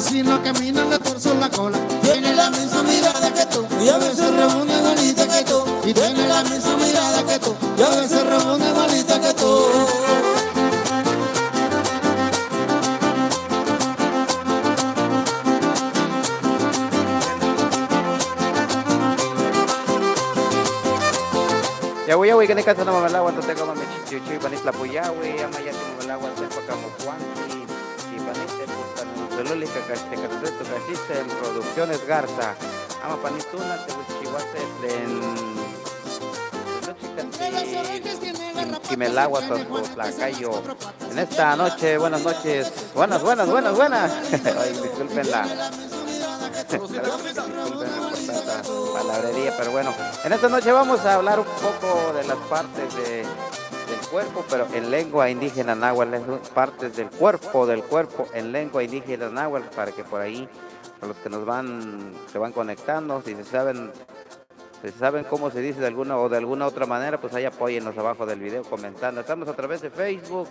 Si no camina le torzo la cola. Tiene la misma mirada que tú y a veces rebunda igualita que tú. Y tiene la misma mirada que tú y a veces rebunda igualita que tú. Yawi kani kata nama malawan to teka mami chichi panit la puyawi amaya ti malawan sa pagkamukuanti si panit putan lululi kakaste katuto kasiste en Producciones Garza ama panituna te buchiwase en Quimelagua Tlacayo. En esta noche, buenas noches, buenas. Ay, disculpen la palabrería, pero bueno, en esta noche vamos a hablar un poco de las partes del cuerpo, pero en lengua indígena náhuatl, partes del cuerpo en lengua indígena náhuatl, para que por ahí, a los que se van conectando, si saben cómo se dice de alguna otra manera, pues ahí apóyennos abajo del video comentando. Estamos a través de Facebook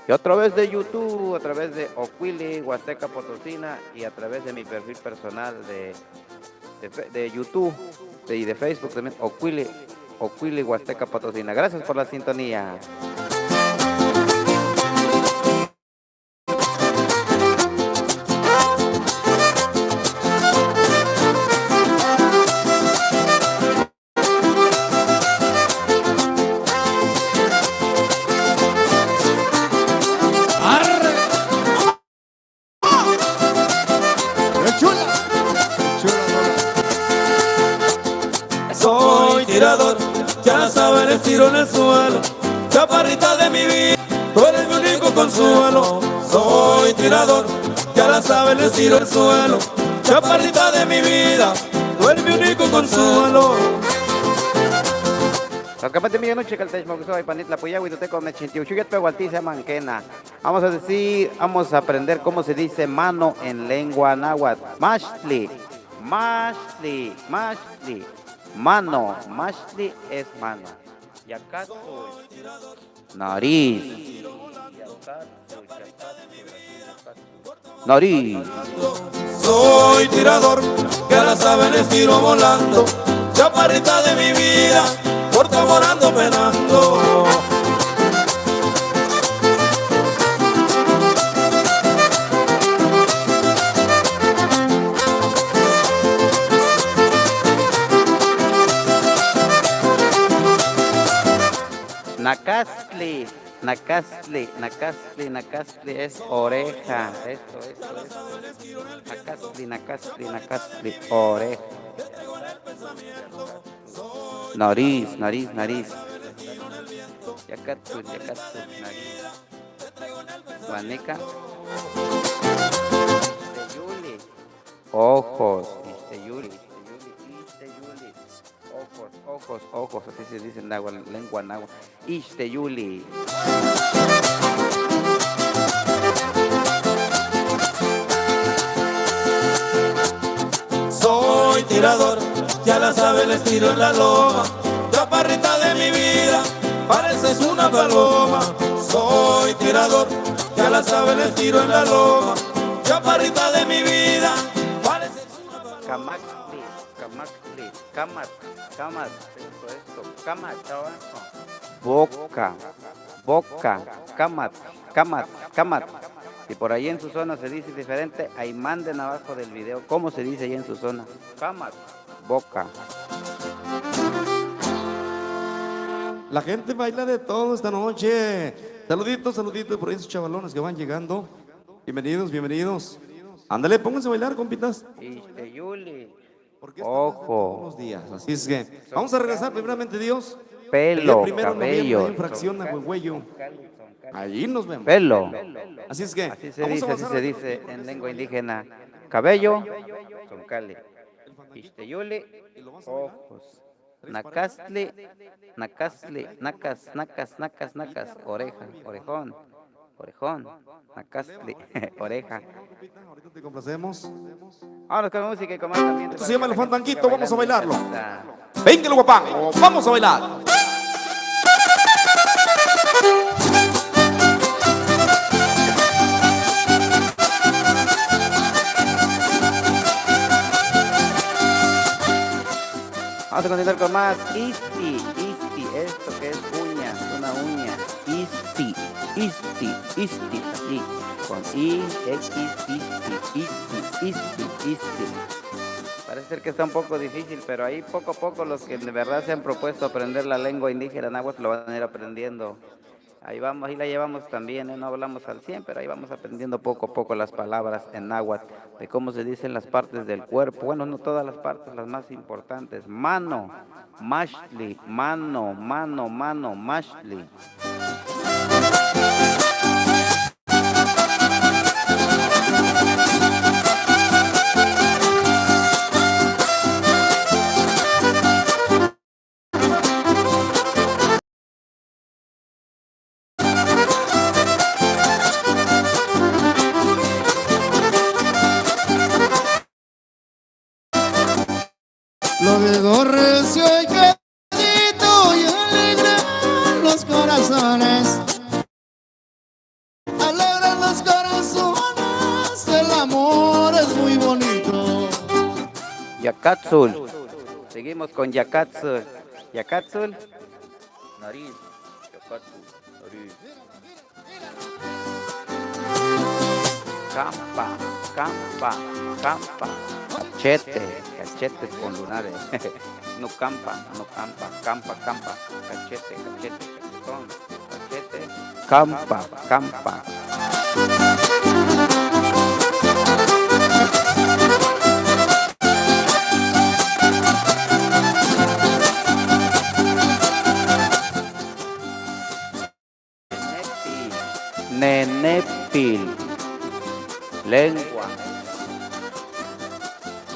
y a través de YouTube, a través de Ocuili, Huasteca Potosina, y a través de mi perfil personal de YouTube y de Facebook también, Ocuili, Huasteca Potosina. Gracias por la sintonía. Tirador, ya saben el tiro en el suelo, chaparrita de mi vida, tú eres mi único consuelo. Soy tirador, ya la saben el tiro en el suelo, chaparrita de mi vida, tú eres mi único consuelo. Vamos a aprender cómo se dice mano en lengua náhuatl. Mashli. Mano, mashli es mano. Yakatu, nariz. Nariz. Soy tirador, que la saben el tiro volando, chaparrita de mi vida, por tu amor ando penando. Nakastli es oreja. Esto. Nakastli, oreja. Nariz. Yakatu, nariz. Guaneca. Ojos. Ojos, así se dice en lengua náhuatl. Ixteyuli. Soy tirador, ya la sabe, les tiro en la loma, chaparrita de mi vida, pareces una paloma. Soy tirador, ya la sabe, les tiro en la loma, chaparrita de mi vida, pareces una paloma. Camat, esto, camat, boca, camat. Si por ahí en su zona se dice diferente, ahí manden abajo del video cómo se dice ahí en su zona. Camat, boca. La gente baila de todo esta noche. Saluditos por ahí esos chavalones que van llegando. Bienvenidos. Ándale, pónganse a bailar, compitas. Yuli. Porque todos los días. Así es que vamos a regresar primeramente Dios. Pelo, El 1 de noviembre hay cabello. infracción a Huehueyo. Allí nos vemos. Pelo. Así es que Así se vamos dice, a así avanzar. se dice en lengua indígena. Cabello, Zoncali. Ixteyuli, ojos. Nacastli, nacastli, nacas, nacas, nacas, nacas. Oreja, orejón, orejón. Nacastli, oreja. Ahorita te complacemos. Vámonos con música y con más ambiente. Esto para se llama que el la gente fandanguito, siga vamos a bailando bailarlo. esta- Venga el guapango, vamos a bailar. Vamos a continuar con más. Isti, esto que es uña, una uña. Isti, así. Con I, X, isti. Parece ser que está un poco difícil, pero ahí poco a poco los que de verdad se han propuesto aprender la lengua indígena náhuatl lo van a ir aprendiendo. Ahí vamos, ahí la llevamos también, no hablamos al 100, pero ahí vamos aprendiendo poco a poco las palabras en náhuatl, de cómo se dicen las partes del cuerpo. Bueno, no todas las partes, las más importantes. Mano, mashli, mano, mashli. Lo digo recio y quedito y alegran los corazones. Alegran los corazones, el amor es muy bonito. Yakatzul. Seguimos con Yakatzul. Yakatzul. Nariz. Yakatzul. Nariz. Campa. Cachetes con lunares. No campa. Campa. Cachetón. Cachete. Campa. Nenepil.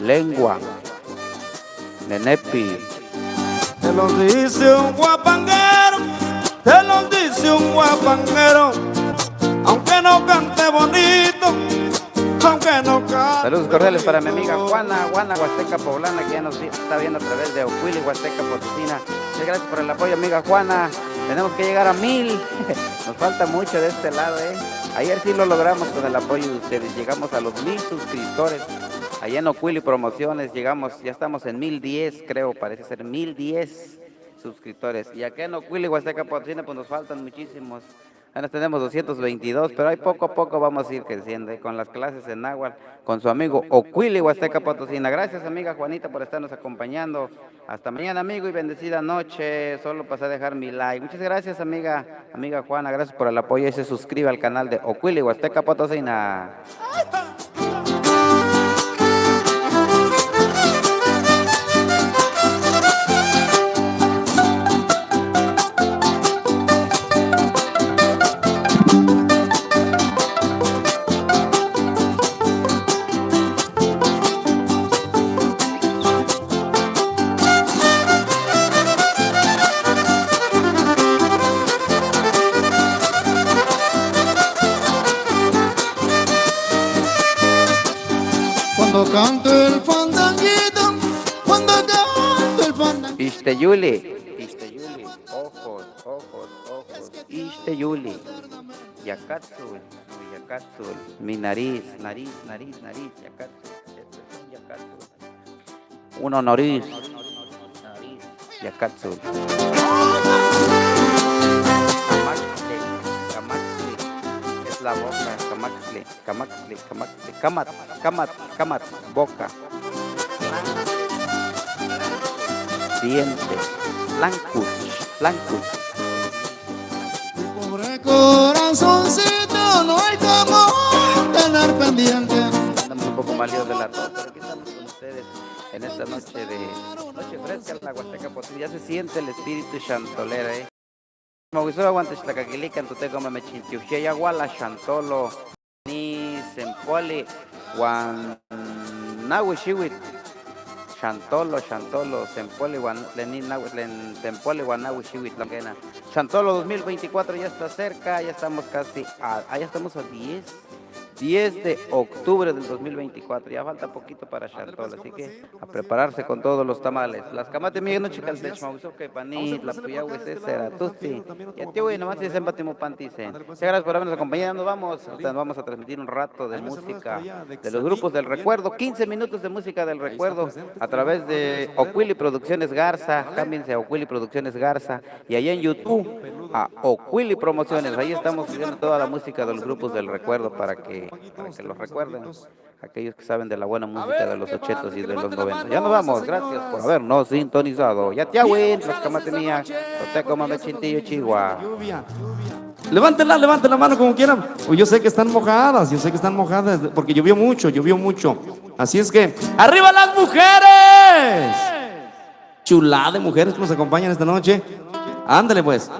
Lengua. Nenepil. Te lo dice un guapanguero, te lo dice un guapanguero, aunque no cante bonito, aunque no cante. Saludos cordiales para mi amiga Juana, Huasteca Poblana, que ya nos está viendo a través de Ocuili, Huasteca Potosina. Muchas gracias por el apoyo, amiga Juana. Tenemos que llegar a 1000. Nos falta mucho de este lado, Ayer sí lo logramos con el apoyo de ustedes. Llegamos a los 1000 suscriptores. Allá en Ocuili Promociones llegamos, ya estamos en 1010, creo, parece ser 1010 suscriptores. Y acá en Ocuili, Huasteca Potosina, pues nos faltan muchísimos. Ahora tenemos 222, pero ahí poco a poco vamos a ir creciendo con las clases en náhuatl, con su amigo Ocuili, Huasteca Potosina. Gracias, amiga Juanita, por estarnos acompañando. Hasta mañana, amigo, y bendecida noche. Solo pasé a dejar mi like. Muchas gracias, amiga Juana. Gracias por el apoyo y se suscribe al canal de Ocuili, Huasteca Potosina. Cuando canto el fandanguito, cuando canto el fandanguito. Ixteyuli, ojos, Ixteyuli, Yakatzul, mi nariz, Yakatzul, uno nariz, Yakatzul. Camaxli, es la boca, Camaxli, Camat, boca. Dientes, blancos. Mi pobre corazoncito, no hay como tener pendiente. Andamos un poco mal líos de la tos, pero aquí estamos con ustedes. en esta noche fresca en la Huasteca Potosí. Ya se siente el espíritu chantolero, Maguizó aguante Xtlacaquilican, Tuteco Mamechintiuxia, Yaguala, Chantolo, Ni, Sempoli, Juan Nahuixihuit, Chantolo, Sempoli, Lenin, Sempoli, Juan Nahuixihuit, Longuena. Chantolo 2024 ya está cerca, ya estamos casi ya estamos a 10 de octubre del 2024, ya falta poquito para Chantolo, así que a prepararse con todos los tamales. Las camate Miguel no chicaltech, Mauzoque, Panit, la Puyahue, César, Tusti, y a ti, güey, nomás dicen Batimo Pantisen. Muchas gracias por habernos acompañado, nos vamos a transmitir un rato de música de los grupos del recuerdo, 15 minutos de música del recuerdo a través de Ocuili Producciones Garza, cámbiense a Ocuili Producciones Garza, y allá en YouTube a Ocuili Promociones, ahí estamos subiendo toda la música de los grupos del recuerdo para que los recuerden, aquellos que saben de la buena música de los 80s y de los 90. Ya nos vamos, gracias por habernos sintonizado. Ya te agüen, los camatemía, Toteco Mamechintillo, Chihuahua. Levanten la mano como quieran. Yo sé que están mojadas, porque llovió mucho. Así es que, ¡arriba las mujeres! Chulada de mujeres que nos acompañan esta noche. Ándale pues.